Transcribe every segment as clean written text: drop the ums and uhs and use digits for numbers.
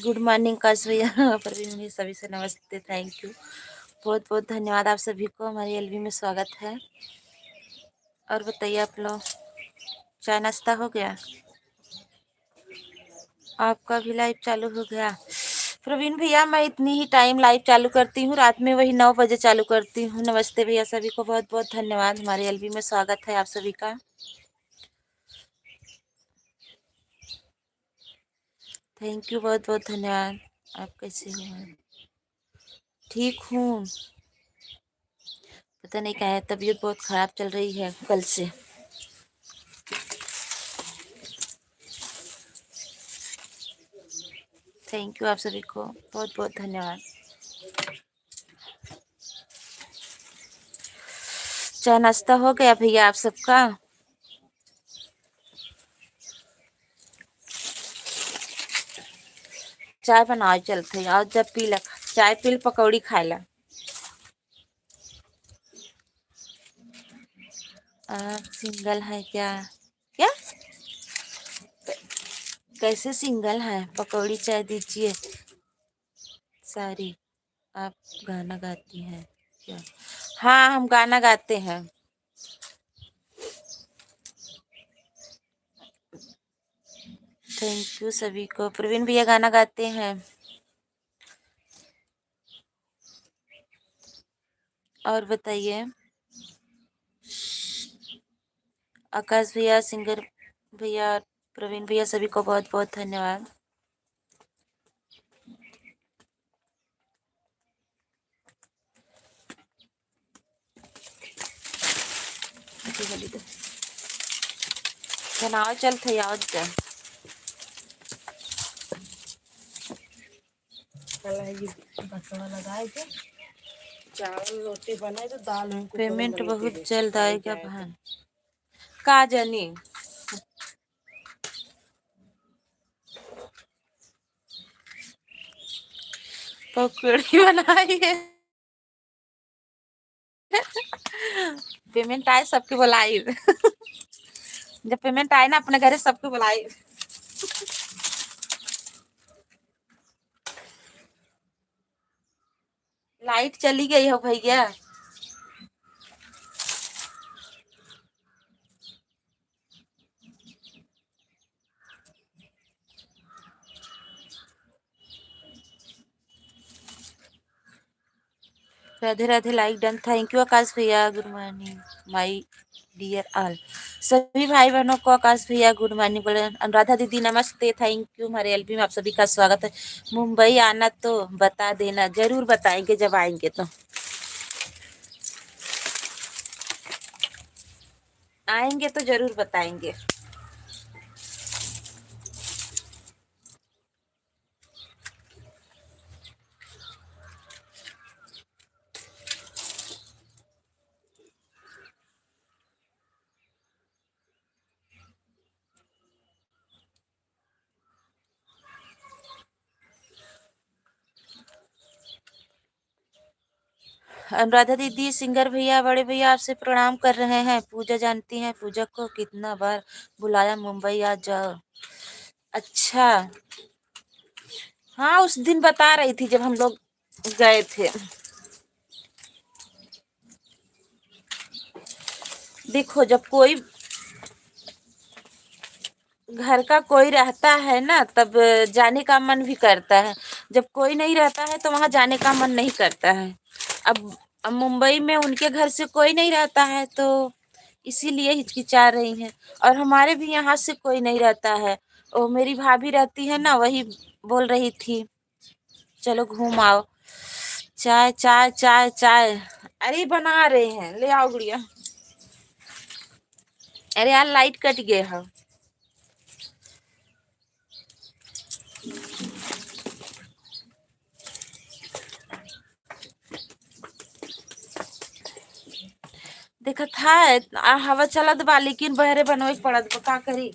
Good morning काश भैया पर भी मुझे सभी से नमस्ते, थैंक यू, बहुत बहुत धन्यवाद आप सभी को। हमारी एलवी में स्वागत है। और बताइए आप लोग, चाय नाश्ता हो गया? आपका भी लाइव चालू हो गया? प्रवीण भैया मैं इतनी ही टाइम लाइव चालू करती हूँ, रात में वही 9 बजे चालू करती हूँ। नमस्ते भैया, सभी को बहुत बहुत धन्यवाद। हमारी एलवी में स्वागत है आप सभी का। थैंक यू, बहुत बहुत धन्यवाद। आप कैसे हो? ठीक हूँ, पता नहीं क्या है, तबीयत बहुत ख़राब चल रही है कल से। थैंक यू, आप सभी को बहुत बहुत धन्यवाद। चाय नाश्ता हो गया भैया आप सबका? चाय बनाओ चलते, और जब पी ला चाय पी पकौड़ी खाए ला। आप सिंगल है क्या? क्या कैसे सिंगल है? पकौड़ी चाय दीजिए। सारी आप गाना गाती हैं क्या? हाँ, हम गाना गाते हैं। थैंक यू सभी को। प्रवीण भैया गाना गाते हैं। और बताइए, आकाश भैया, सिंगर भैया, प्रवीण भैया, सभी को बहुत बहुत धन्यवाद। बनाओ चलते आओ जा। चावल रोटी बनाए तो दाल हमको पेमेंट बहुत जल्द आएगा बहन। का जानी पकौड़ी बनाई है। पेमेंट आए सबके बुलाई। जब पेमेंट आए ना अपने घर सबके बुलाई। लाइट चली गई हो भैया। Radhe Radhe, like done, thank you Akash भैया। Good morning my dear all. सभी भाई बहनों को आकाश भैया गुड मॉर्निंग बोले। अनुराधा दीदी नमस्ते, थैंक यू। हमारे एलबी में आप सभी का स्वागत है। मुंबई आना तो बता देना, जरूर बताएंगे जब आएंगे तो। आएंगे तो जरूर बताएंगे। अनुराधा दीदी, सिंगर भैया, बड़े भैया आपसे प्रणाम कर रहे हैं। पूजा जानती हैं? पूजा को कितना बार बुलाया मुंबई आ जाओ। अच्छा, हाँ उस दिन बता रही थी जब हम लोग गए थे। देखो, जब कोई घर का कोई रहता है ना तब जाने का मन भी करता है। जब कोई नहीं रहता है तो वहां जाने का मन नहीं करता है। अब मुंबई में उनके घर से कोई नहीं रहता है तो इसीलिए हिचकिचा रही हैं। और हमारे भी यहाँ से कोई नहीं रहता है। ओ मेरी भाभी रहती है ना, वही बोल रही थी चलो घूम आओ। चाय चाय चाय चाय, अरे बना रहे हैं, ले आओ गुड़िया। अरे यार लाइट कट गया है। देखा था हवा चलत बा लेकिन बहरे बनवे पड़त बा, का करी।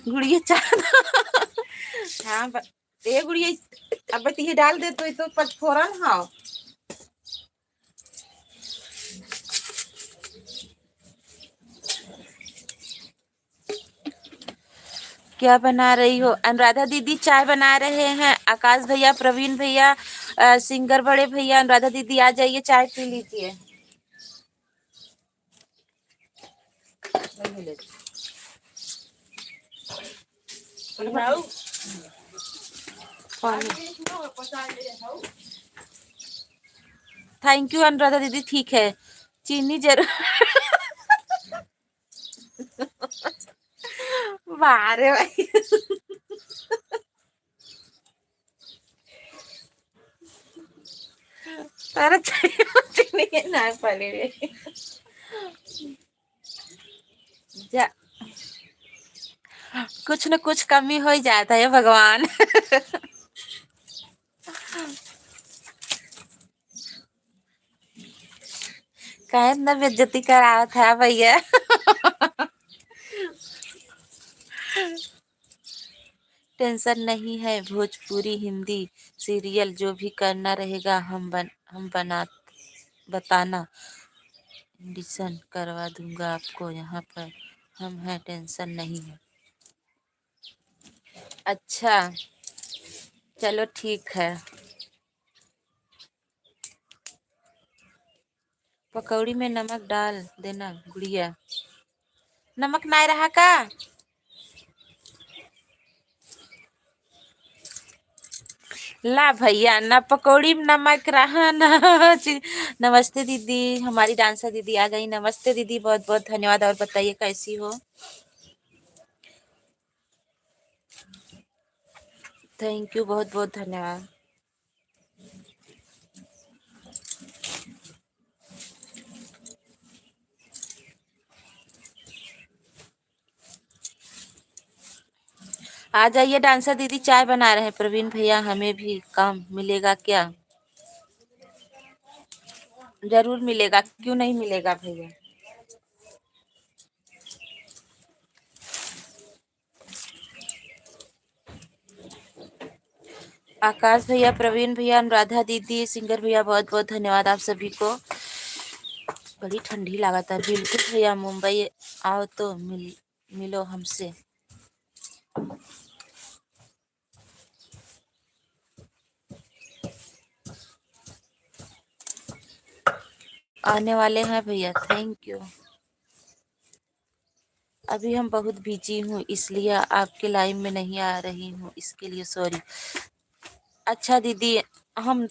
गुड़िया चाह हाँ ए गुड़िया अब ये डाल दे तो पटफोरन। हाँ, क्या बना रही हो? अनुराधा दीदी चाय बना रहे हैं। आकाश भैया, प्रवीण भैया, सिंगर बड़े भैया, अनुराधा दीदी आ जाइए, चाय पी लीजिए। थैंक यू अनुराधा दीदी, ठीक है। चीनी जरूर। बारे भाई, तारा चीनी ना पड़ी रे। जा, कुछ न कुछ कमी हो ही जाता है भगवान। काहे इतना बेइज्जती करावत है भैया? टेंशन नहीं है, भोजपुरी हिंदी सीरियल जो भी करना रहेगा हम बताना, ऑडिशन करवा दूंगा आपको यहाँ पर, हम हैं, टेंशन नहीं है। अच्छा, चलो ठीक है। पकौड़ी में नमक डाल देना गुड़िया। नमक नहीं रहा का? ला भैया, ना पकौड़ी में नमक रहा ना। नमस्ते दीदी, हमारी डांसर दीदी आ गई। नमस्ते दीदी, बहुत बहुत धन्यवाद। और बताइए कैसी हो? थैंक यू, बहुत बहुत धन्यवाद। आ जाइए डांसर दीदी, चाय बना रहे हैं। प्रवीण भैया, हमें भी काम मिलेगा क्या? जरूर मिलेगा, क्यों नहीं मिलेगा भैया। आकाश भैया, प्रवीण भैया, अनुराधा दीदी, सिंगर भैया, बहुत बहुत धन्यवाद आप सभी को। बड़ी ठंडी लागत है। बिल्कुल भैया, मुंबई आओ तो मिलो हमसे। आने वाले हैं भैया, थैंक यू। अभी हम बहुत बिजी हूँ, इसलिए आपके लाइव में नहीं आ रही हूँ, इसके लिए सॉरी। अच्छा दीदी, हम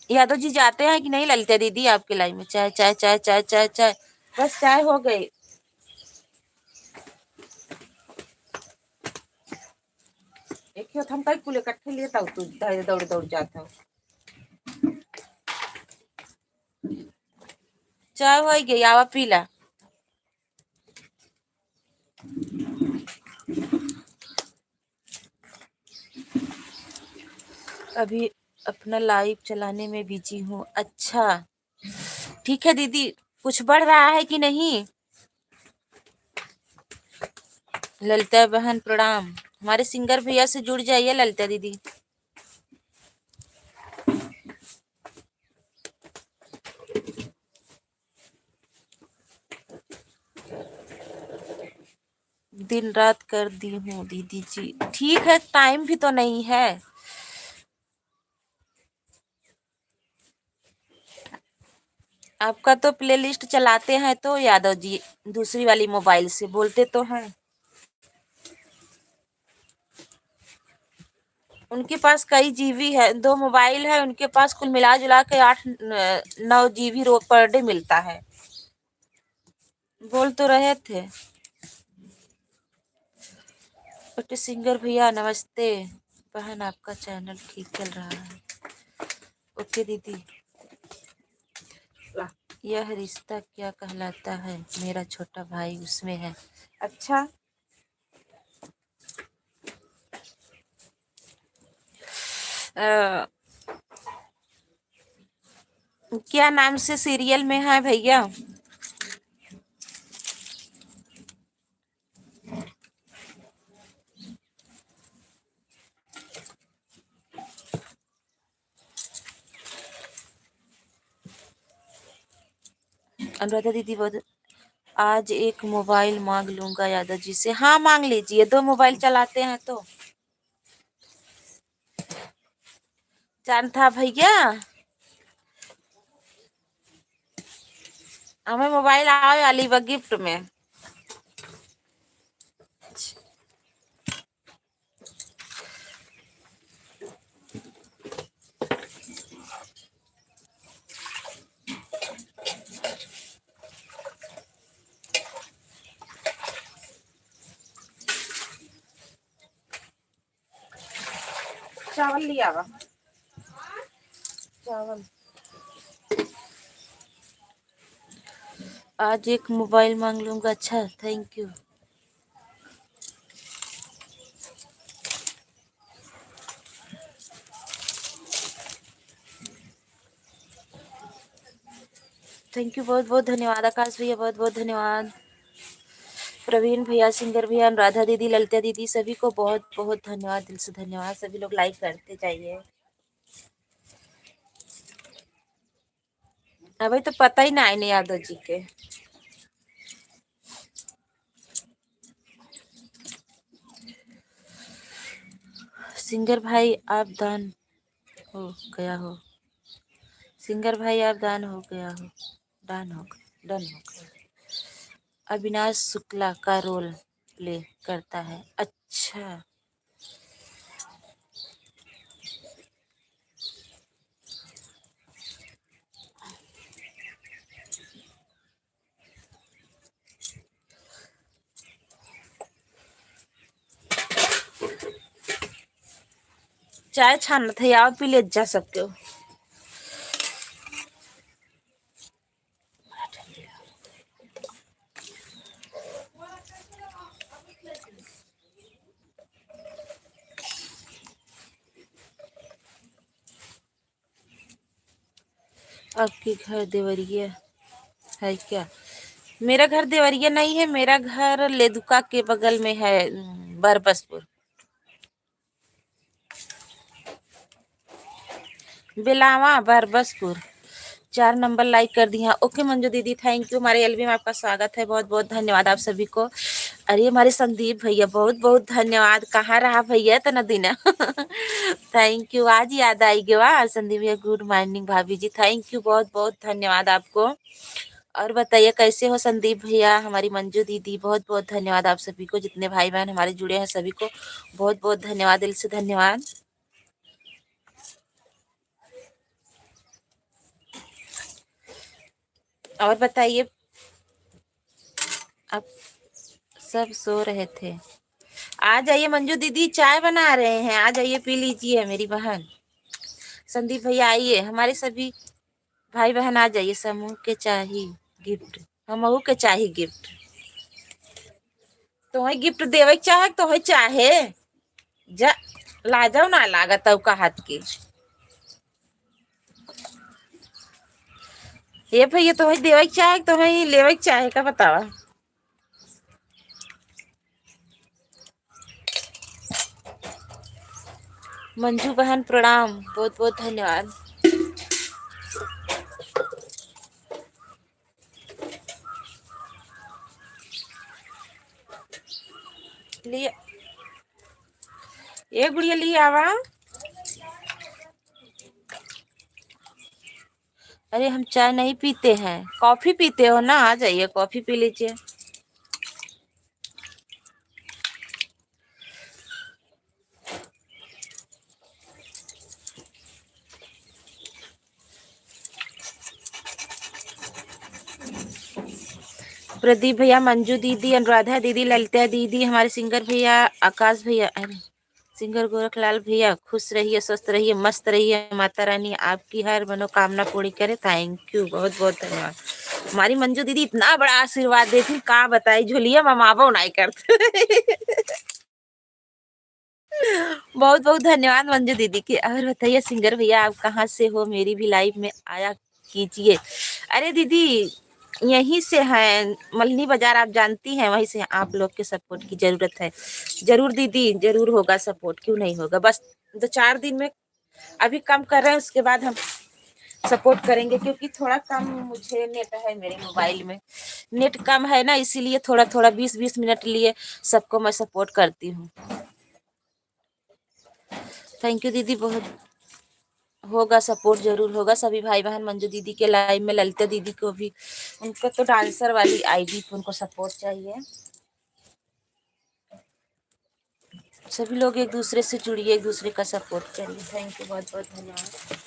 यादव जी जाते हैं कि नहीं ललिता दीदी आपके लाइव में? चाय चाय चाय चाय चाय चाय, बस चाय हो गई। एक ही हम कई कुल इकट्ठे लिए तब तू दौड़ दौड़ जाता हो। चाय हो गई, आवा पीला। अभी अपना लाइव चलाने में बिजी हूँ। अच्छा ठीक है दीदी, कुछ बढ़ रहा है कि नहीं? ललिता बहन प्रणाम। हमारे सिंगर भैया से जुड़ जाइए ललिता दीदी। दिन रात कर दी हूँ दीदी जी। ठीक है, टाइम भी तो नहीं है। आपका तो प्लेलिस्ट चलाते हैं तो यादव जी, दूसरी वाली मोबाइल से बोलते तो हैं। उनके पास कई जीबी है, 2 मोबाइल है उनके पास, कुल मिला जुला के 8-9 जीबी पर डे मिलता है। बोल तो रहे थे। छोटे सिंगर भैया नमस्ते। बहन आपका चैनल ठीक चल रहा है? ओके दीदी। यह रिश्ता क्या कहलाता है? मेरा छोटा भाई उसमें है। अच्छा, क्या नाम से सीरियल में है भैया? अनुराधा दीदी बहुत, आज एक मोबाइल मांग लूंगा यादव जी से। हाँ मांग लीजिए, 2 मोबाइल चलाते हैं तो। चांद था भैया, हमें मोबाइल आवे वाली बा गिफ्ट में। चावल लिया वा, चावल। आज एक मोबाइल मांग लूंगा। अच्छा थैंक यू। थैंक यू, बहुत बहुत धन्यवाद। आकाश भैया बहुत बहुत धन्यवाद। प्रवीण भैया, सिंगर भैया, अनुराधा दीदी, ललिता दीदी, सभी को बहुत बहुत धन्यवाद, दिल से धन्यवाद। सभी लोग लाइक करते जाइए। अभी तो पता ही ना है नहीं यादव जी के। सिंगर भाई आप दान हो गया हो, सिंगर भाई आप दान हो गया हो, डन हो गया। अविनाश शुक्ला का रोल प्ले करता है। अच्छा, चाय छानना था, आओ पी ले जा सकते हो। आपके घर देवरिया है क्या? मेरा घर देवरिया नहीं है, मेरा घर लेदुका के बगल में है, बरबसपुर। बिलावा बरबसपुर। 4 नंबर लाइक कर दिया। ओके मंजू दीदी थैंक यू। हमारे एलबी में आपका स्वागत है, बहुत बहुत धन्यवाद आप सभी को। अरे हमारे संदीप भैया बहुत बहुत धन्यवाद। कहाँ रहा भैया तना दिन थैंक यू, आज याद आई गया वाह संदीप भैया। गुड मॉर्निंग भाभी जी, थैंक यू, बहुत बहुत धन्यवाद आपको। और बताइए कैसे हो संदीप भैया, हमारी मंजू दीदी, बहुत बहुत धन्यवाद आप सभी को। जितने भाई बहन हमारे जुड़े हैं सभी को बहुत बहुत धन्यवाद, दिल से धन्यवाद। और बताइए, आप सब सो रहे थे? आ जाइए मंजू दीदी, चाय बना रहे हैं, आ जाइए पी लीजिए मेरी बहन। संदीप भैया आइए, हमारे सभी भाई बहन आ जाइए। समूह के चाहिए गिफ्ट, हमहू के चाहिए गिफ्ट। तो गिफ्ट देवे चाहे तो चाहे जा, ला जाओ ना लागत का हाथ के। ये भैया तो देवे चाहे तो लेवे चाहे का बतावा। मंजू बहन प्रणाम, बहुत बहुत धन्यवाद। लिए ये गुड़िया लिए आवा। अरे हम चाय नहीं पीते हैं, कॉफी पीते हो ना, आ जाइए कॉफी पी लीजिए। प्रदीप भैया, मंजू दीदी, अनुराधा दीदी, ललिता दीदी, हमारे सिंगर भैया, आकाश भैया, अरे सिंगर गोरखलाल भैया, खुश रहिए, स्वस्थ रहिए, मस्त रहिए। माता रानी आपकी हर मनोकामना पूरी करे। थैंक यू, बहुत बहुत धन्यवाद। हमारी मंजू दीदी इतना बड़ा आशीर्वाद देती, का बताई झोलिया ममाबो नहीं करते बहुत बहुत धन्यवाद मंजू दीदी की। और बताइए सिंगर भैया आप कहाँ से हो, मेरी भी लाइव में आया कीजिए। अरे दीदी यहीं से हैं, मल्हनी बाजार आप जानती हैं, वहीं से। आप लोग के सपोर्ट की जरूरत है, जरूर दीदी जरूर होगा सपोर्ट, क्यों नहीं होगा। बस 2-4 दिन में अभी कम कर रहे हैं, उसके बाद हम सपोर्ट करेंगे, क्योंकि थोड़ा कम मुझे नेट है मेरे मोबाइल में, नेट कम है ना, इसीलिए थोड़ा थोड़ा 20-20 मिनट लिए सबको मैं सपोर्ट करती हूँ। थैंक यू दीदी, बहुत होगा सपोर्ट, जरूर होगा। सभी भाई बहन मंजू दीदी के लाइव में, ललिता दीदी को भी, उनको तो डांसर वाली आईडी पे उनको सपोर्ट चाहिए। सभी लोग एक दूसरे से जुड़िए, एक दूसरे का सपोर्ट करिए। थैंक यू, बहुत बहुत धन्यवाद।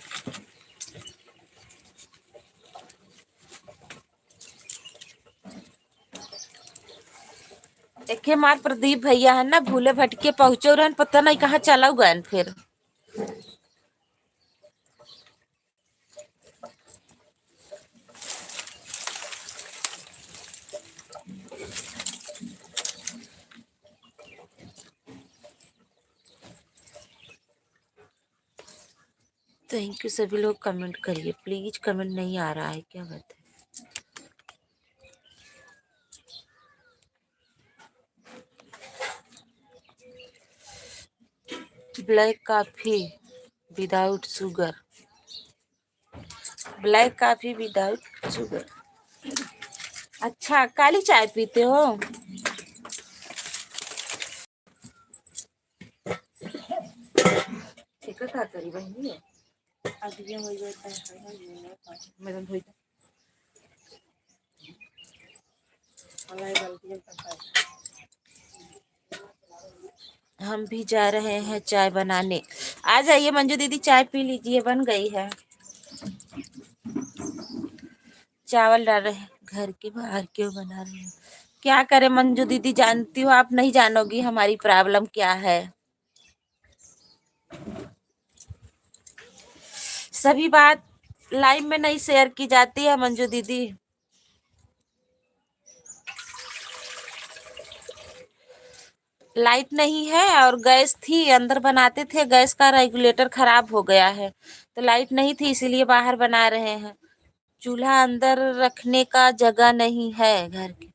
एक हमार प्रदीप भैया है ना, भूले भटके पहुंचो रहन, पता नहीं कहाँ चला गए फिर। थैंक यू, सभी लोग कमेंट करिए प्लीज, कमेंट नहीं आ रहा है, क्या बात है। Black coffee without sugar, black coffee without sugar. अच्छा, काली चाय पीते हो? ठीक है, क्या करी बहनी, अभी हो जाता है मैं धोई हमारी गलती करता है। हम भी जा रहे हैं चाय बनाने। आ जाइए मंजू दीदी, चाय पी लीजिए, बन गई है। चावल डाल रहे हैं, घर के बाहर क्यों बना रहे हैं? क्या करें मंजू दीदी, जानती हो, आप नहीं जानोगी हमारी प्रॉब्लम क्या है। सभी बात लाइव में नहीं शेयर की जाती है मंजू दीदी। लाइट नहीं है और गैस थी, अंदर बनाते थे, गैस का रेगुलेटर खराब हो गया है, तो लाइट नहीं थी, इसीलिए बाहर बना रहे हैं। चूल्हा अंदर रखने का जगह नहीं है घर के।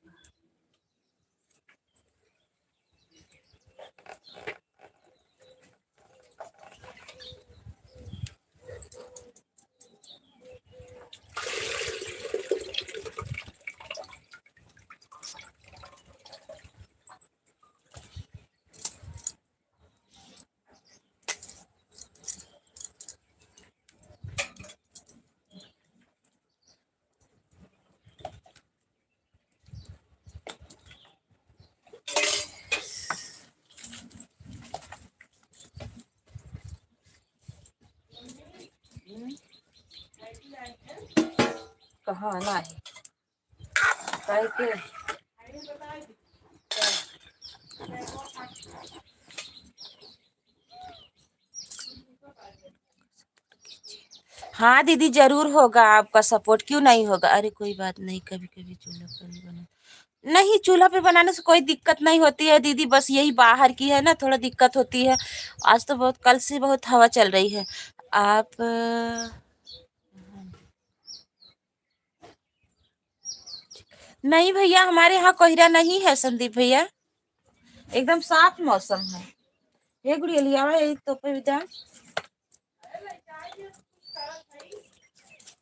कहाँ आना है काहे के? हाँ दीदी, जरूर होगा आपका सपोर्ट, क्यों नहीं होगा। अरे कोई बात नहीं, कभी कभी चूल्हा पर भी बना, नहीं चूल्हा पे बनाने से कोई दिक्कत नहीं होती है दीदी, बस यही बाहर की है ना, थोड़ा दिक्कत होती है। आज तो बहुत, कल से बहुत हवा चल रही है। आप नहीं भैया, हमारे यहाँ कोहरा नहीं है संदीप भैया, एकदम साफ मौसम है। ये गुड़िया लिया हुआ है, तो पे विदा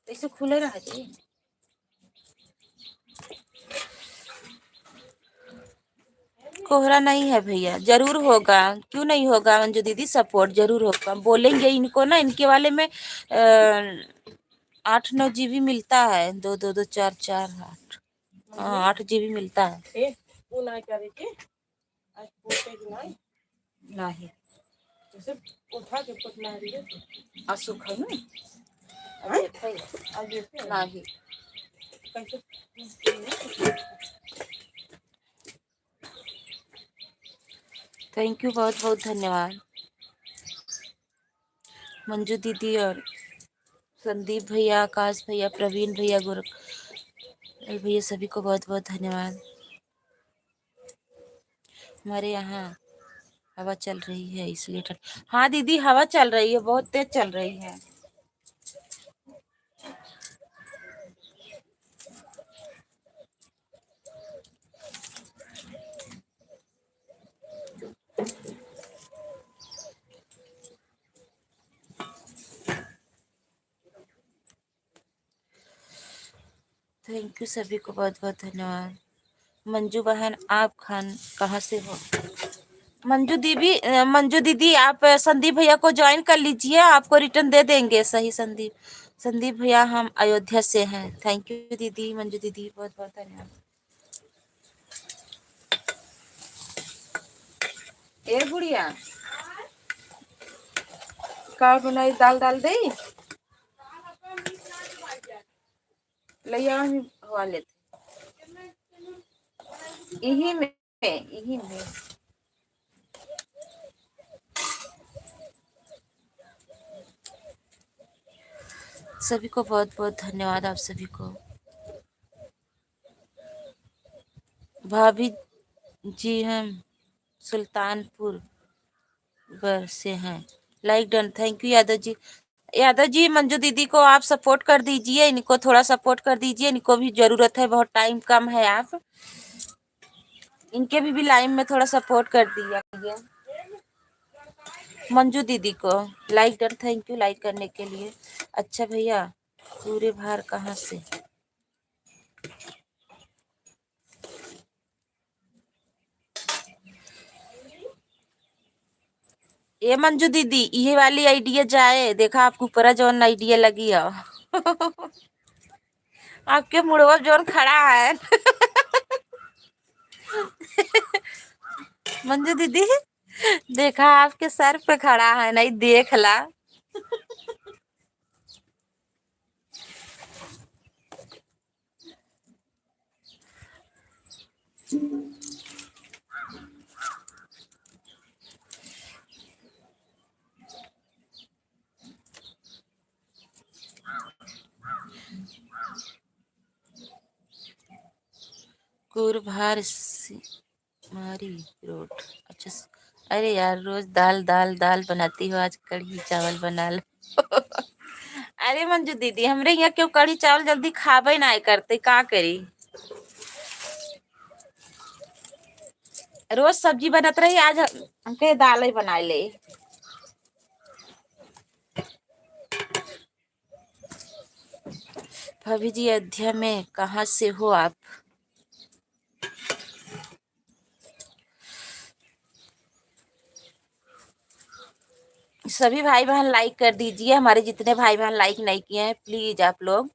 ऐसे खुले रह जी। कोहरा नहीं है भैया, जरूर होगा, क्यों नहीं होगा मंजू दीदी, सपोर्ट जरूर होगा। बोलेंगे इनको ना, इनके वाले में 8-9 GB मिलता है, 2-2-2 4-4 8, हाँ 8 GB मिलता है। वो ना करे के आज पोते की नहीं नहीं जैसे उठा के पटना रही है असुख है ना, अभी आज ये नहीं। कैसे थैंक यू, बहुत बहुत धन्यवाद मंजू दीदी और संदीप भैया, आकाश भैया, प्रवीण भैया, गोरख भैया, सभी को बहुत बहुत धन्यवाद। हमारे यहाँ हवा चल रही है इसलिए ठंड। हाँ दीदी, हवा चल रही है, बहुत तेज चल रही है। थैंक यू सभी को, बहुत बहुत धन्यवाद। मंजू बहन आप खान कहाँ से हो? मंजू दीदी आप संदीप भैया को ज्वाइन कर लीजिए, आपको रिटर्न दे देंगे। सही संदीप भैया हम अयोध्या से हैं। थैंक यू दीदी, मंजू दीदी बहुत बहुत धन्यवाद। ए गुड़िया का बनाई दाल डाल दे लैया हवा लेते यही में सभी को बहुत बहुत धन्यवाद। आप सभी को। भाभी जी हम सुल्तानपुर बर से हैं। Like done, thank you Yadav ji. Yadav ji Manju दीदी को आप सपोर्ट कर दीजिए, इनको थोड़ा सपोर्ट कर दीजिए, इनको भी जरूरत है, बहुत टाइम कम है। आप इनके भी लाइन में थोड़ा सपोर्ट कर दिया मंजू दीदी को। Like done, thank you like करने के लिए। अच्छा भैया पूरे बाहर कहाँ से? ये मंजू दीदी ये वाली आइडिया जाए, देखा आपको ऊपर जोन आइडिया लगी है आपके मुड़वा जोन खड़ा है मंजू दीदी देखा आपके सर पे खड़ा है, नहीं देख ला। कुरभार मारी रोड। अच्छा अरे यार रोज दाल दाल दाल बनाती हो, आज कढ़ी चावल बना लो अरे मंजू दीदी हमरे यहाँ क्यों कढ़ी चावल जल्दी खाबे ना करते, का करी? रोज सब्जी बनत रही, आज हमके दाल ही बना ले। भाभी जी अयोध्या में कहाँ से हो आप? सभी भाई बहन लाइक कर दीजिए, हमारे जितने भाई बहन लाइक नहीं किए हैं प्लीज आप लोग।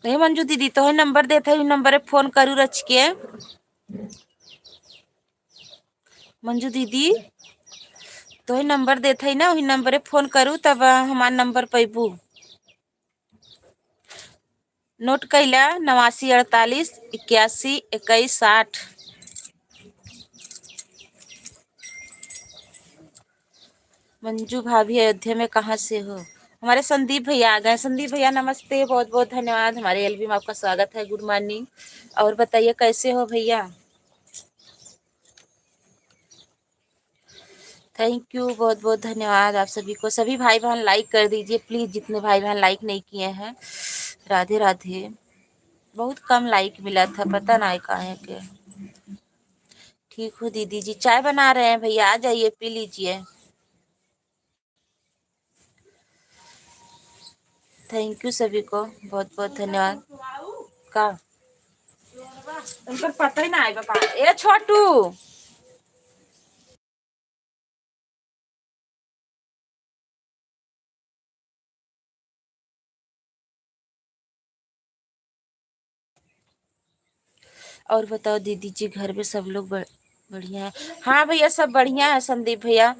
नहीं मंजू दीदी तो नंबर देते ही नंबर फोन करू रच के। मंजू दीदी तो नंबर देते ही ना, वही नंबर फोन करू तब हमार नंबर पैबू। नोट कैला 89 48 81 21 60। मंजू भाभी अयोध्या में कहाँ से हो? हमारे संदीप भैया आ गए। संदीप भैया नमस्ते, बहुत बहुत धन्यवाद। हमारे एलबी में आपका स्वागत है। Good morning. और बताइए कैसे हो भैया? थैंक यू, बहुत बहुत धन्यवाद आप सभी को। सभी भाई बहन लाइक कर दीजिए प्लीज, जितने भाई बहन लाइक नहीं किए हैं। राधे राधे। बहुत कम लाइक मिला था, पता ना काहे के। ठीक हो दीदी जी, चाय बना रहे हैं भैया, आ जाइए पी लीजिए। थैंक यू सभी को, बहुत बहुत धन्यवाद। का उनका पता ही ना है पापा। ए छोटू और बताओ दीदी जी, घर में सब लोग बढ़िया है? हाँ भैया सब बढ़िया है संदीप भैया।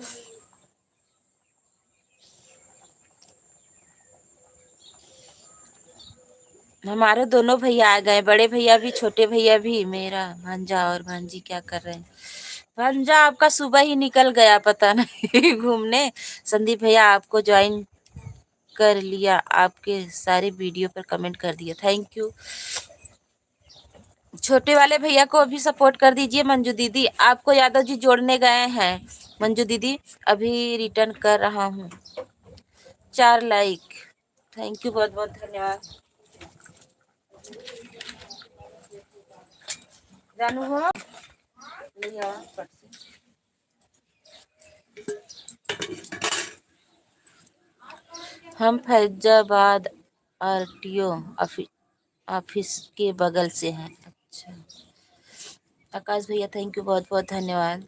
हमारे दोनों भैया आ गए, बड़े भैया भी छोटे भैया भी। मेरा भांजा और भांजी क्या कर रहे हैं? भांजा आपका सुबह ही निकल गया पता नहीं घूमने। संदीप भैया आपको ज्वाइन कर लिया, आपके सारे वीडियो पर कमेंट कर दिया, थैंक यू। छोटे वाले भैया को अभी सपोर्ट कर दीजिए। मंजू दीदी आपको यादव जी जोड़ने गए हैं। मंजू दीदी अभी रिटर्न कर रहा हूँ 4 लाइक। थैंक यू, बहुत बहुत धन्यवाद। जानू हो ले आओ फट से। हम फैजाबाद आरटीओ ऑफिस के बगल से हैं। अच्छा आकाश भैया थैंक यू, बहुत बहुत धन्यवाद।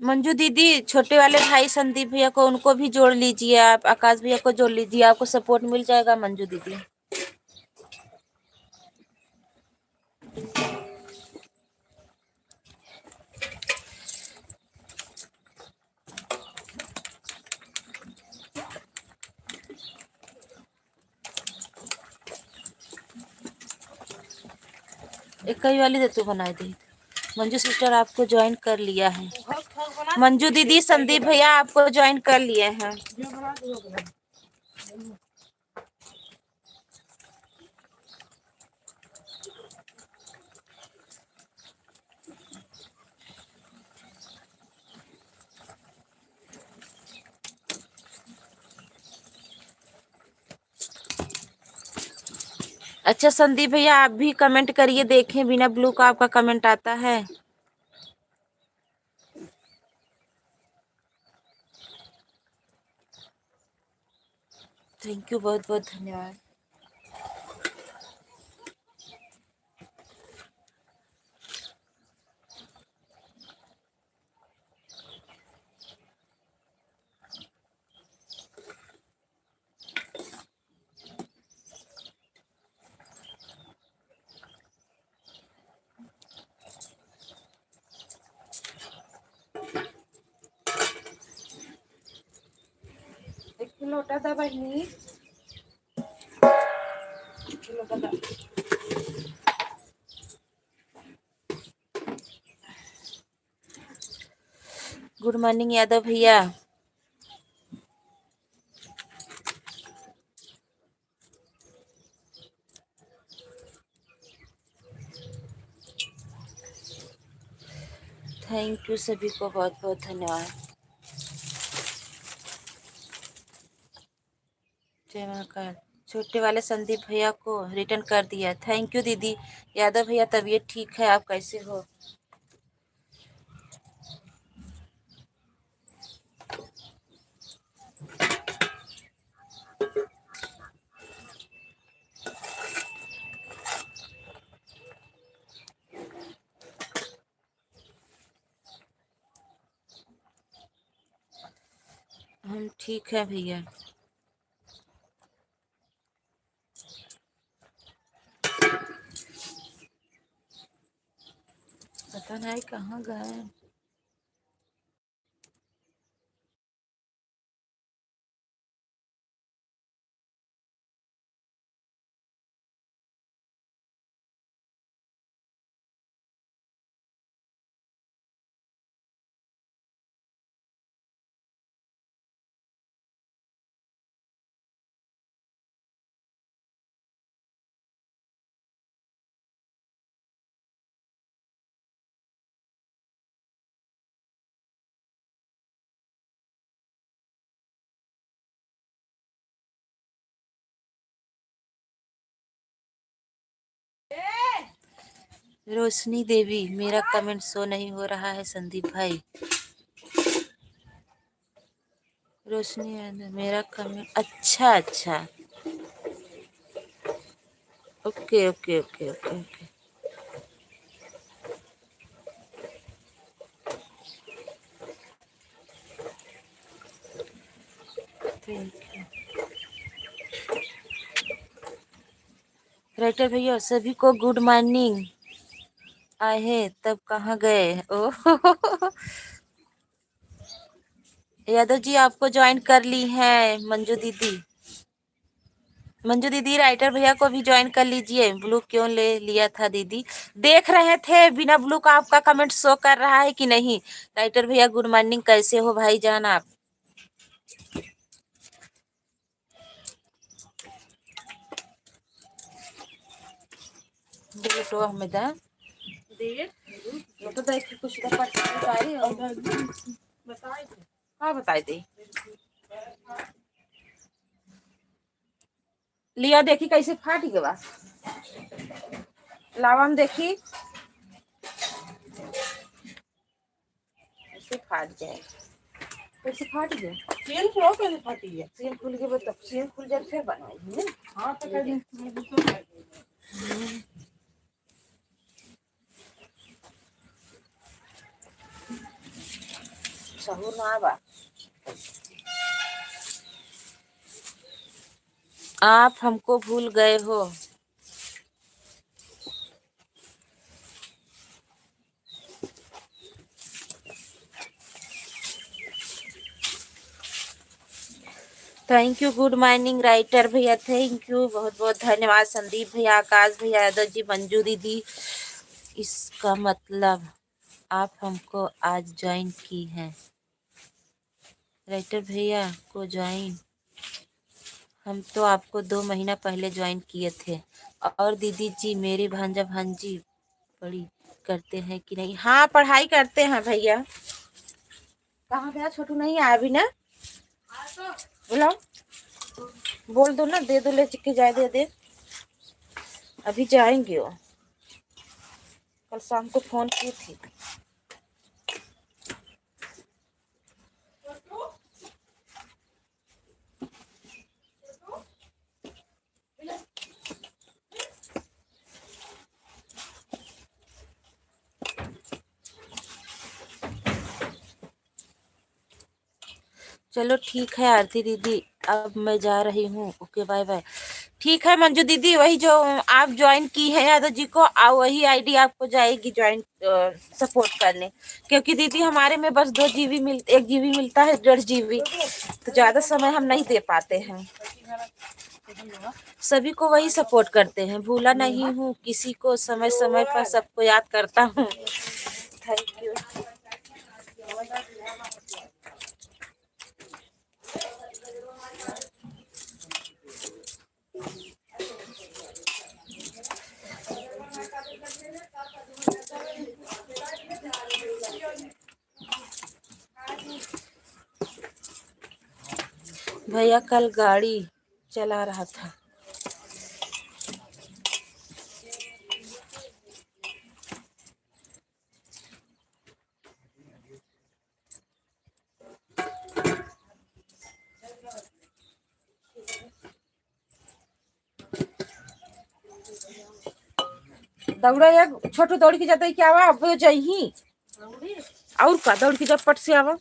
मंजू दीदी छोटे वाले भाई संदीप भैया को उनको भी जोड़ लीजिए, आप आकाश भैया को जोड़ लीजिए, आपको सपोर्ट मिल जाएगा मंजू दीदी। एक ही वाली दे तू बनाई दी। मंजू सिस्टर आपको ज्वाइन कर लिया है। मंजू दीदी संदीप भैया आपको ज्वाइन कर लिए हैं। अच्छा संदीप भैया आप भी कमेंट करिए, देखें बिना ब्लू का आपका कमेंट आता है। थैंक यू, बहुत बहुत धन्यवाद। एक लोटा दा बहनी, लोटा दा। गुड मॉर्निंग यादव भैया। थैंक यू सभी को बहुत बहुत धन्यवाद। जय महाकाल। छोटे वाले संदीप भैया को रिटर्न कर दिया, थैंक यू दीदी। यादव भैया तबीयत ठीक है, आप कैसे हो? हम ठीक है भैया। पता नहीं कहाँ गए। रोशनी देवी, मेरा कमेंट शो नहीं हो रहा है संदीप भाई। रोशनी मेरा कमेंट, अच्छा अच्छा, okay okay okay okay okay. Thank you writer भैया, सभी को गुड मॉर्निंग। आए हैं तब कहाँ गए? ओह यादव जी आपको ज्वाइन कर ली है मंजू दीदी। मंजू दीदी राइटर भैया को भी ज्वाइन कर लीजिए। ब्लू क्यों ले लिया था दीदी? देख रहे थे बिना ब्लू का आपका कमेंट शो कर रहा है कि नहीं। राइटर भैया गुड मॉर्निंग, कैसे हो भाईजान आप? बोलो हमें दा देर वो तो देख कुछ तो पड़ी और बताए थे। हाँ बताई दे लिया देखी कैसे फाट गया बा लावा हम देखी ऐसे फाट जाए कैसे फाट गया चेन फ्रो कैसे फटी है? सीन खुल के बता सीन खुल जाए फिर बनाई है हाँ तो कर सहूर ना बा आप हमको भूल गए हो thank you good morning writer भैया थैंक यू बहुत बहुत धन्यवाद संदीप भैया आकाश भैया यादव जी मंजू दीदी इसका मतलब आप हमको आज ज्वाइन की हैं राइटर भैया को ज्वाइन हम तो आपको 2 महीना पहले ज्वाइन किए थे और दीदी जी मेरी भांजा भांजी पढ़ी करते हैं कि नहीं हाँ पढ़ाई करते हैं भैया कहाँ गया छोटू नहीं आया अभी ना बुलाओ बोल दो ना दे दो ले के जाए दे दे अभी जाएंगे वो कल शाम को फोन की थी चलो ठीक है आरती दीदी अब मैं जा रही हूँ ओके बाय बाय ठीक है मंजू दीदी वही जो आप ज्वाइन की है यादव जी को वही आईडी आपको जाएगी ज्वाइन सपोर्ट करने क्योंकि दीदी हमारे में बस 1 GB मिलता है 1.5 GB तो ज़्यादा समय हम नहीं दे पाते हैं सभी को वही सपोर्ट करते हैं भूला नहीं हूँ किसी को समय समय पर सबको याद करता हूँ थैंक यू भैया कल गाड़ी चला रहा था दौड़ा या छोटू दौड़ के जाता है क्या आवा अब जाही और का दौड़ के जब पट से आवा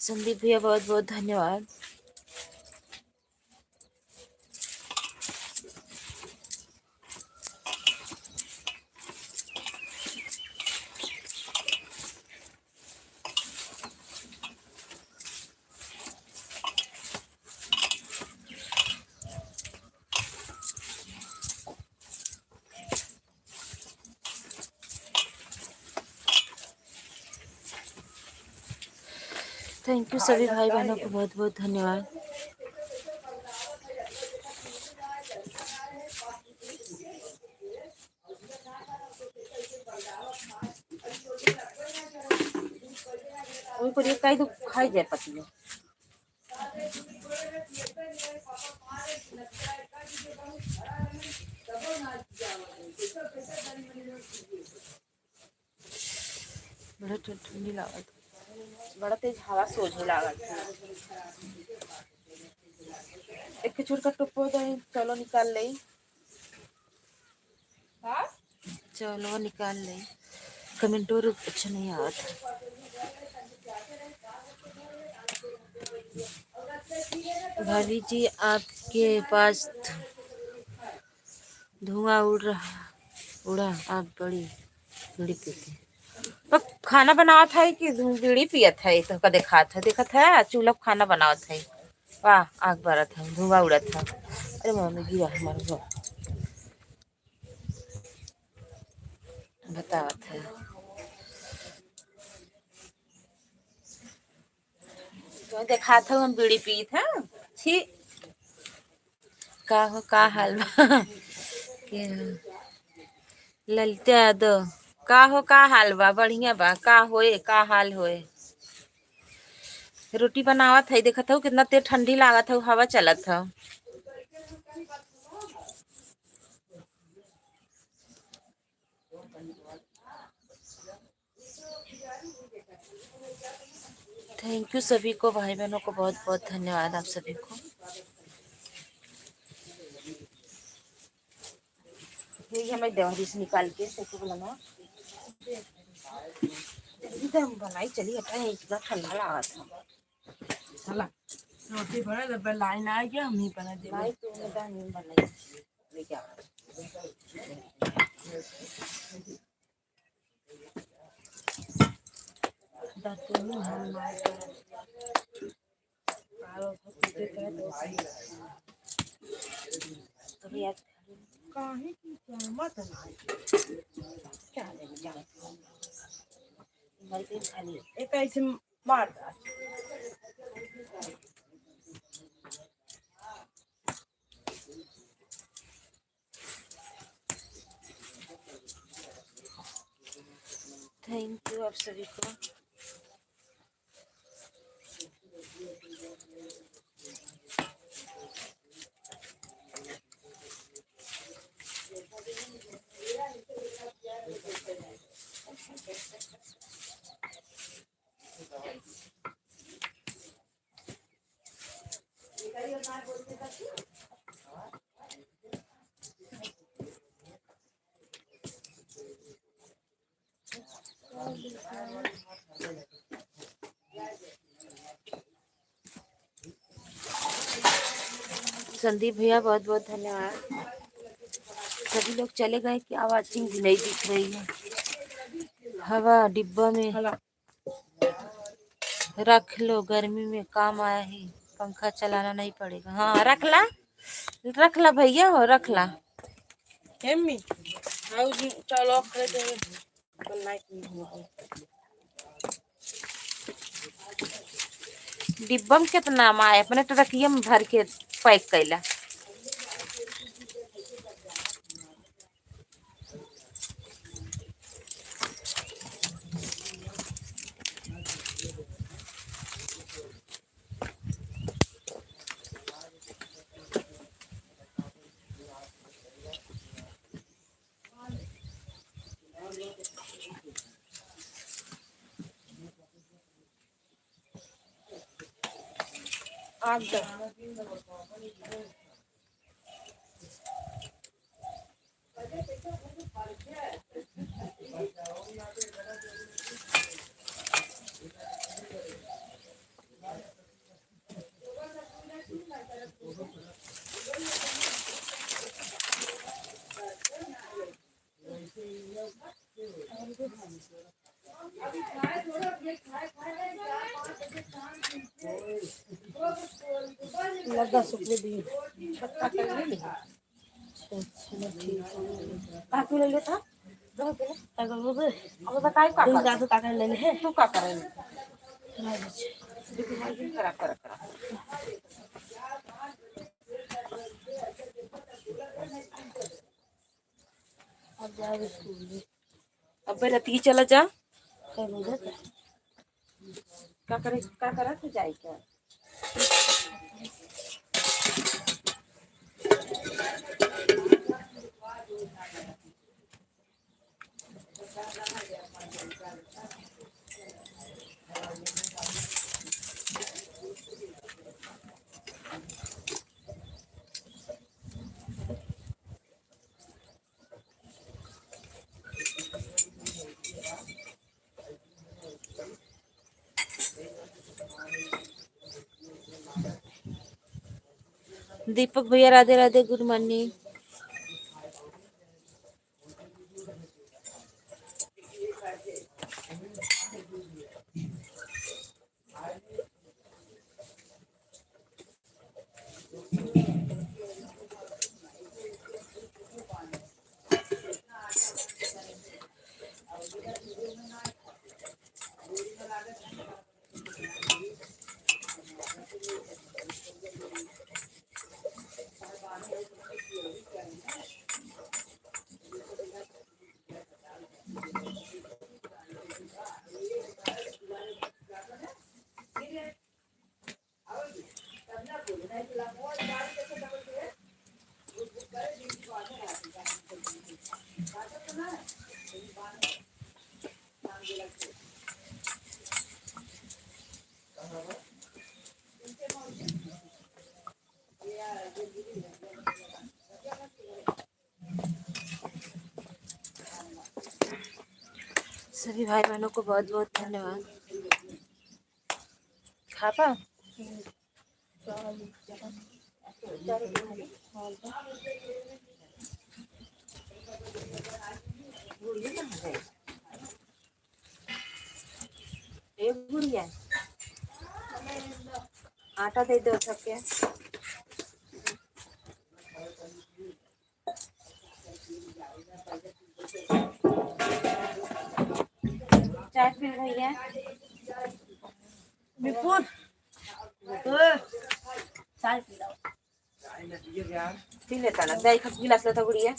संदीप भैया बहुत बहुत धन्यवाद थैंक यू सभी भाई बहनों को बहुत बहुत धन्यवाद वही पर ये कहीं तो खाई जाए पति बड़ा ठंडी लागत बड़ा तेज हवा सोझे लागत एक छोट का टुप्पो दे चलो निकाल ले चलो निकाल ले कमेंटोर अच्छा नहीं आता भाभी जी आपके पास धुआं उड़ा आप बड़ी बीड़ी पीती तो खाना बनावा था कि बीड़ी पियत है तो देखा था चूल्हा खाना बनावा था वाह आग बरा था धुआं उड़ा था अरे मम्मी गिरा हमारा बतावत है। तो देखात हो हम बीड़ी पीत है। छी का हो का हाल बा के ललिता यादव का हो का हाल बा? बढ़िया बा का होए का हाल होए? रोटी बनावत है देखत हो कितना तेज ठंडी लागत हो हवा चलत हो। थैंक यू सभी को, भाई बहनों को बहुत बहुत धन्यवाद आप सभी को। ये हमें देवारी से निकाल के सबको बुलाना एकदम बनाई चली हटा इतना ठंडा लगा था। चला रोटी बना जब लाइन आ गया हम ही बना दे भाई तू मेरा नहीं बनाई लेके आ। दातुनी हम मार पारो भक्ति के तो तभी याद काहे की मत ना क्या लेके जाए मर के खाली एक ऐसे मार दा थैंक यू आप सभी को। संदीप भैया बहुत बहुत धन्यवाद। सभी लोग चले गए कि आवाज़िंग भी नहीं दिख रही है। हवा डिब्बा में चला रख लो, गर्मी में काम आया ही, पंखा चलाना नहीं पड़ेगा। हाँ रख ला भैया हो रख ला। एम्मी हाउ चलो करे दे बनाई की हो डिब्बा में कितना आए अपने ट्रकिया में भर के पैक कैला। आग दा लगा सुपले दी पत्ता कर ले अच्छा ठीक है काकू ले लेता दो के ताकल वो अब बताए का तुम कर जा तो ताकल ले ले तू का करे राज देखो भाई करा करा करा। अब जा स्कूल अब रती चला जा कर दे का करा तू जाए क्या। दीपक भैया राधे राधे, गुड मॉर्निंग। सभी भाई बहनों को बहुत बहुत धन्यवाद। खा पाओ एक गुड़िया आटा दे दो सबके। चाय पी भैया विपुल चाय पिलाओ। पी लेता ना दही खा गिलास लेता गुड़िया।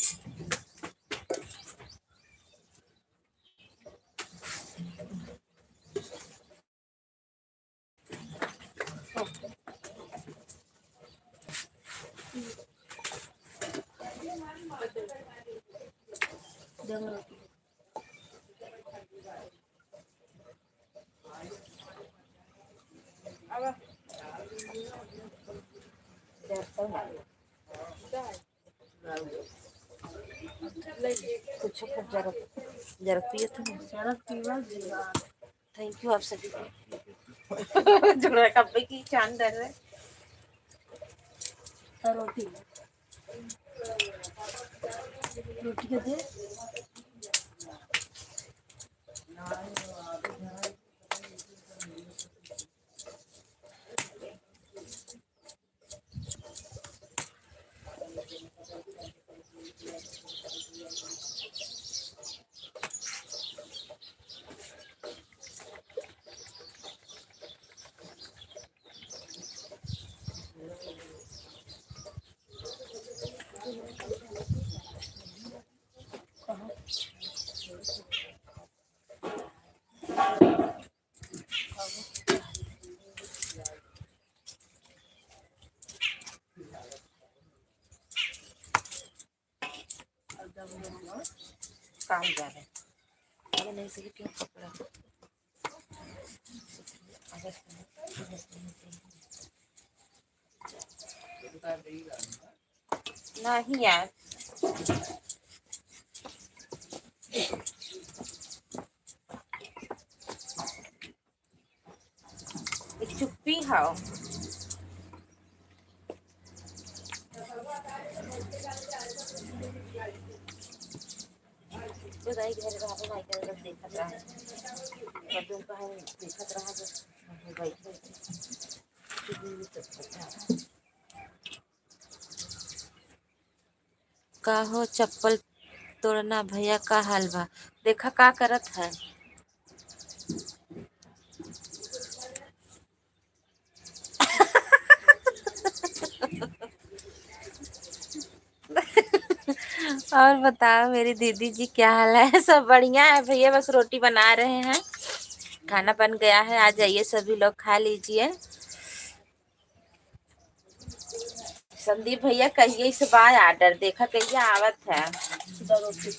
दम रोटी कुछ जरा जरा पिए थे ना। सड़क पीवा जीवा थैंक यू आप सभी जुड़ा कब्बे की चांद दर है। रोटी रोटी के दे काम जा रहे अरे नहीं सही क्यों पकड़ा नहीं यार एक चुप्पी खाओ। तो दाई घर रहा तो भाई कर देखत रहा कदम का है देखत रहा जो बैठे का हो चप्पल तोड़ना भैया का हाल बा देखा का करत है। और बताओ मेरी दीदी जी क्या हाल है। सब बढ़िया है भैया बस रोटी बना रहे हैं खाना बन गया है आ जाइए सभी लोग खा लीजिए। संदीप भैया कहिए इस बार आर्डर देखा कहिए आवत है। रोटी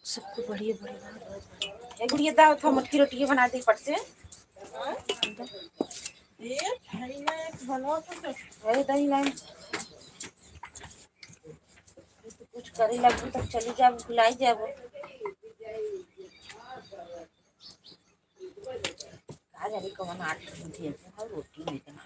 सबको बढ़िया बढ़िया गुड़िया दाव था मटकी रोटी बना दी पट से दही लाइन कुछ करे लगू तब चली जाब बुलाई जाब कहा जाने कौन आठ रोटी में इतना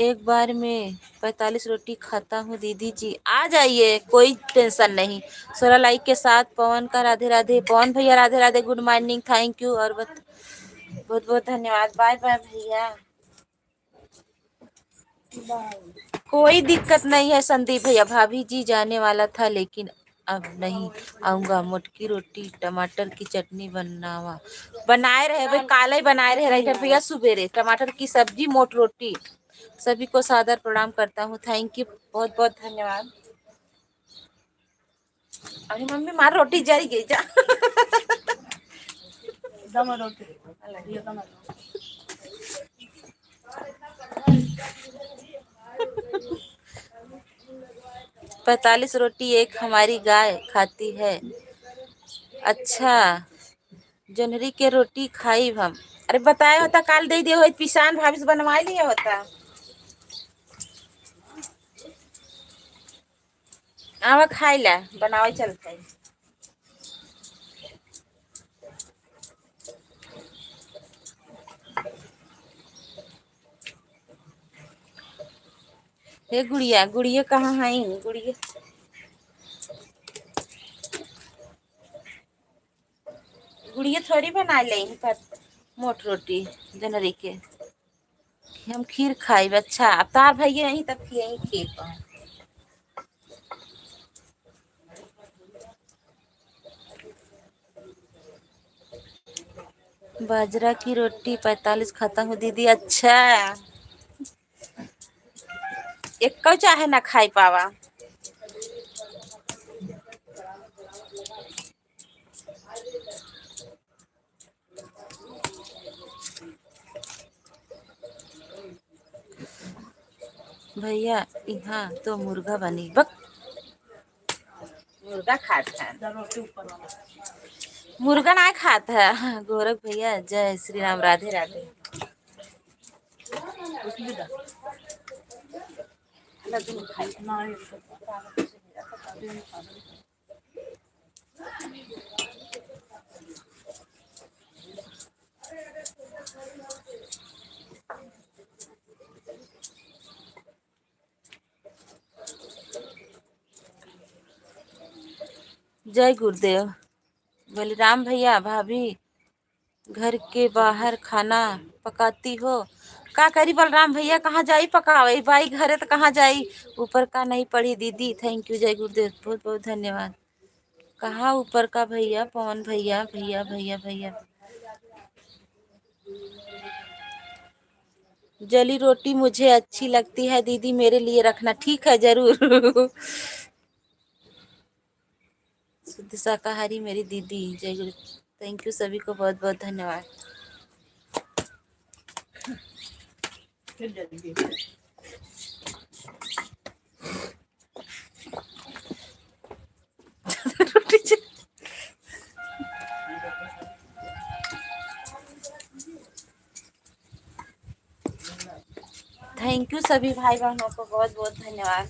एक बार में 45 रोटी खाता हूँ दीदी जी, आ जाइए, कोई टेंशन नहीं। 16 लाइक के साथ पवन का राधे राधे, पवन भैया Radhe Radhe, good morning, thank you और बहुत बहुत धन्यवाद, बाय बाय भैया। कोई दिक्कत नहीं है संदीप भैया, भाभी जी जाने वाला था लेकिन अब नहीं आऊंगा। मोटकी रोटी टमाटर की चटनी बनावा, बनाए रहे भाई, काले बनाए रहे राइटर भैया सुबेरे, टमाटर की सब्जी मोट रोटी। सभी को सादर प्रणाम करता हूँ, थैंक यू, बहुत बहुत धन्यवाद। अरे मम्मी मार रोटी जरी गई जा। दम रोटी ये दम 45 रोटी एक हमारी गाय खाती है। अच्छा, जोनहरी के रोटी खाई हम। अरे बताया होता काल दे दिया हो, पिसान भाभी से बनवा लिया होता। आवा खाई ला, बनावे चलते। हे गुड़िया, गुड़िया कहाँ है? गुड़िया गुड़िया थोड़ी बना ले पर मोट रोटी जनरी के हम खीर खाई। अच्छा अब तार भैया यहीं तब यहीं खीर पर बाजरा की रोटी 45 खाता हूँ दीदी। अच्छा एक कौ चाहे ना खाई पावा। भैया यहाँ तो मुर्गा बनी बक, मुर्गा खाता है, मुर्गा ना खाता है। गोरख भैया जय श्री राम, राधे राधे। जय गुरुदेव। बलराम भैया भाभी घर के बाहर खाना पकाती हो, का करी बलराम भैया, कहाँ जाई पकावे भाई, घरे तो कहाँ जाई, ऊपर का नहीं पढ़ी दीदी, थैंक यू, जय गुरुदेव, बहुत बहुत धन्यवाद। कहाँ ऊपर का भैया, पवन भैया, भैया भैया भैया। जली रोटी मुझे अच्छी लगती है दीदी, मेरे लिए रखना, ठीक है जरूर। शुद्ध शाकाहारी मेरी दीदी, जय गुरु, थैंक यू, सभी को बहुत बहुत धन्यवाद। थैंक यू सभी भाई बहनों को बहुत बहुत धन्यवाद।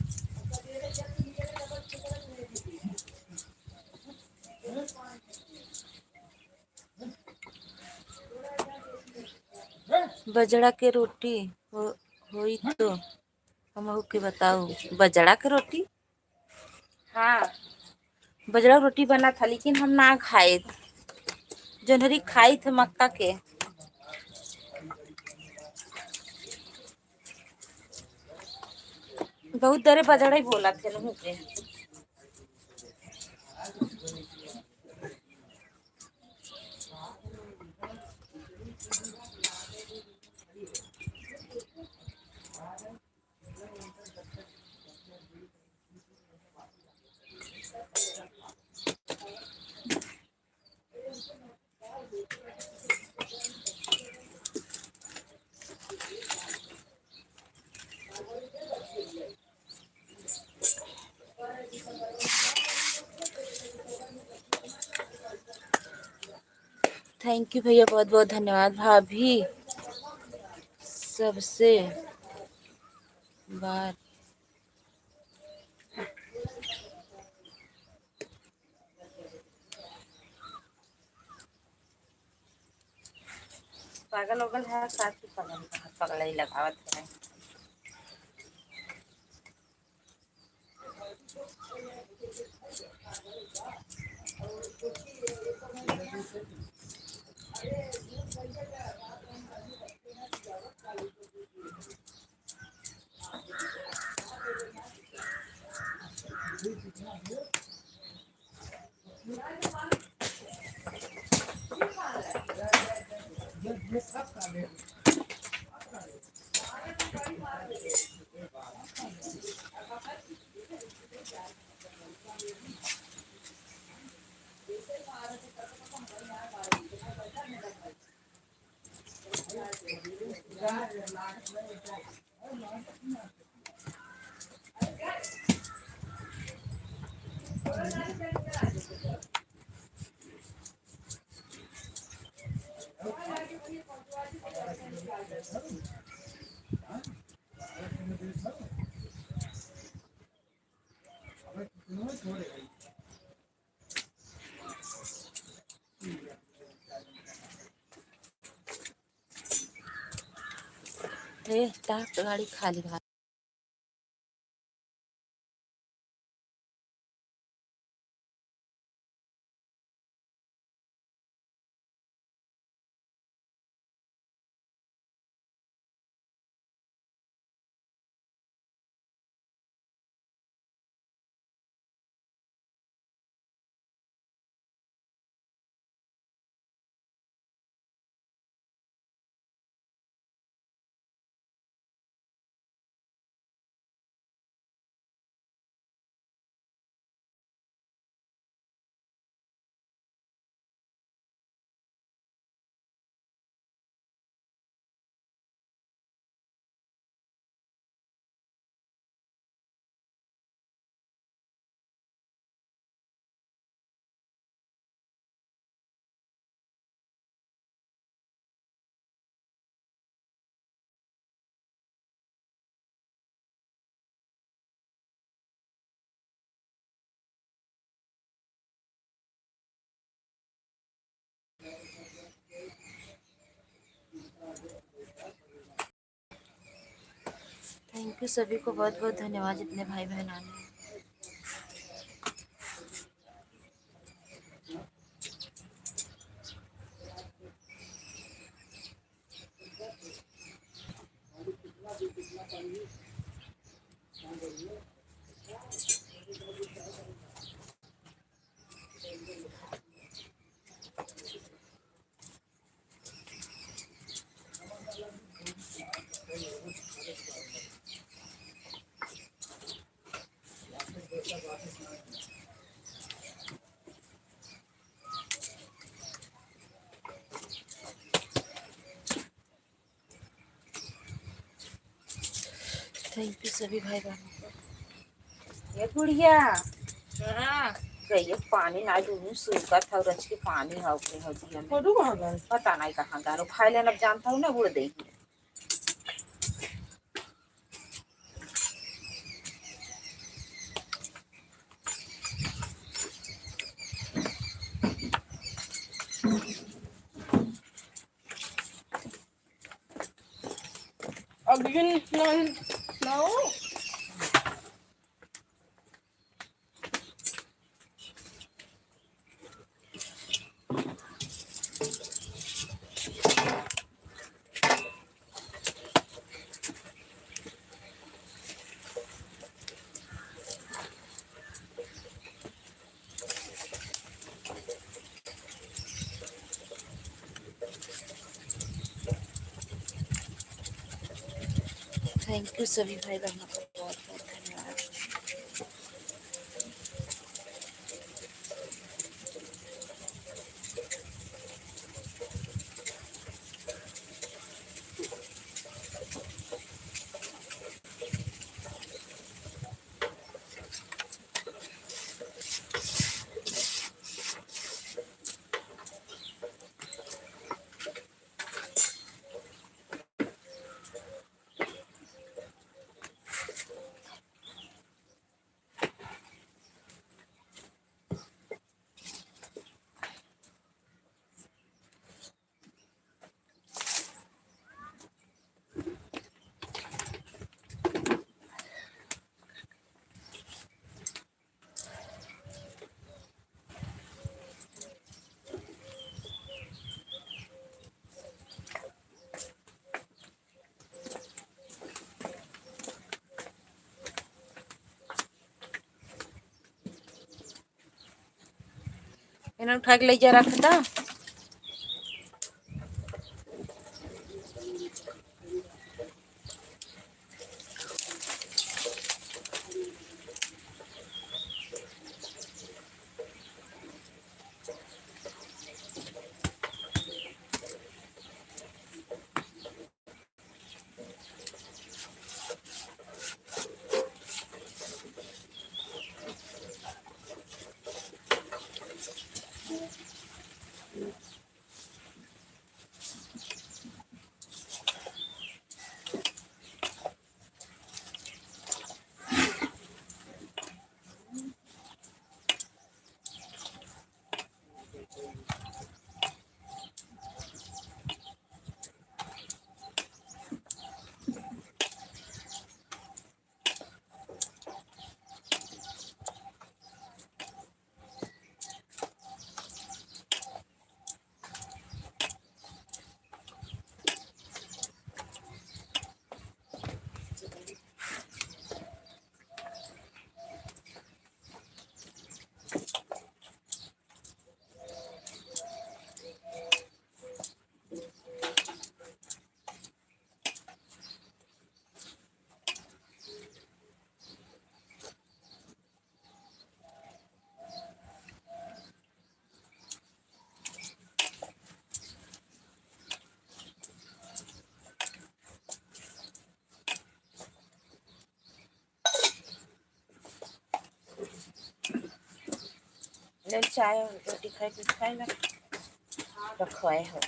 बजड़ा के रोटी होई तो हम के बताओ। बजड़ा के रोटी, हाँ बजड़ा रोटी बना था लेकिन हम ना खाए, जोनहरी खाई थे मक्का के। बहुत देरे बजड़ा ही बोला थे लोगों के। थैंक यू भैया, बहुत बहुत धन्यवाद। भाभी सबसे बार पागल वगल है, साथ ही पागल ही लगावत है। गाड़ी खाली भाग। थैंक यू सभी को, बहुत बहुत धन्यवाद जितने भाई बहन आने। थैंक यू सभी भाई बहनों को। ये गुड़िया गई पानी ना दूनी सूखा था और के पानी हो गए हो दिया में पता नहीं कहाँ गारो खाई लेना जानता हूँ ना उड़ देगी। Again, no. थैंक यू सभी भाई बहनों को, बहुत बहुत धन्यवाद। इन्हें उठा के ले जा रख दा। ले चाय और रोटी खाए ना रखवाए हो।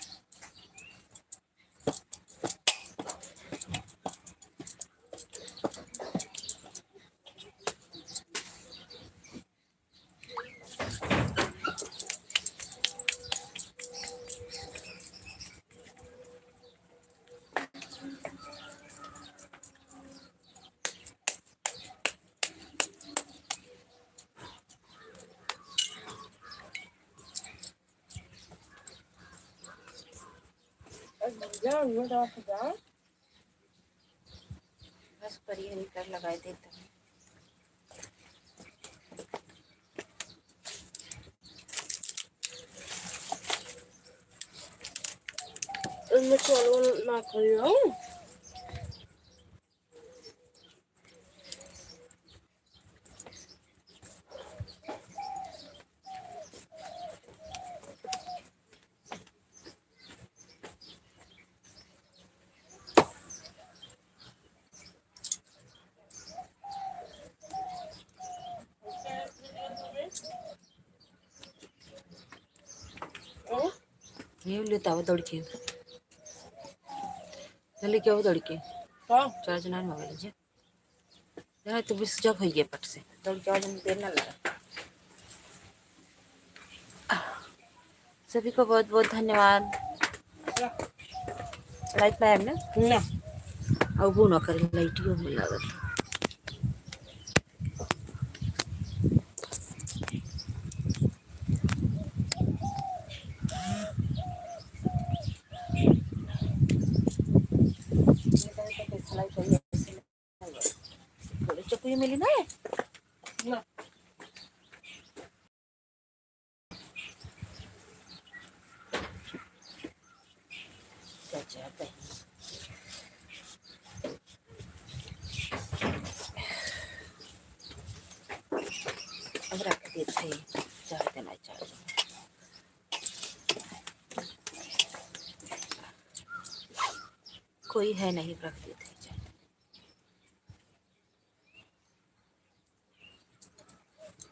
बस पर ये निकर लगाए देता हूँ। इनमें चावल ना खाइयो। ये लेता वो दौड़ के जल्दी क्या वो दौड़ के चार्ज ना मोबाइल जे यार तो बिस जग होइए पट से दौड़ के आवाज में देर ना लगा। सभी को बहुत बहुत धन्यवाद। लाइट में ना ना अब वो ना करे लाइटियों में लागत थोड़ी चक्की मिली ना ना क्या चाहते हैं। अब रख देते चार देना चार्ज कोई है नहीं रख देते।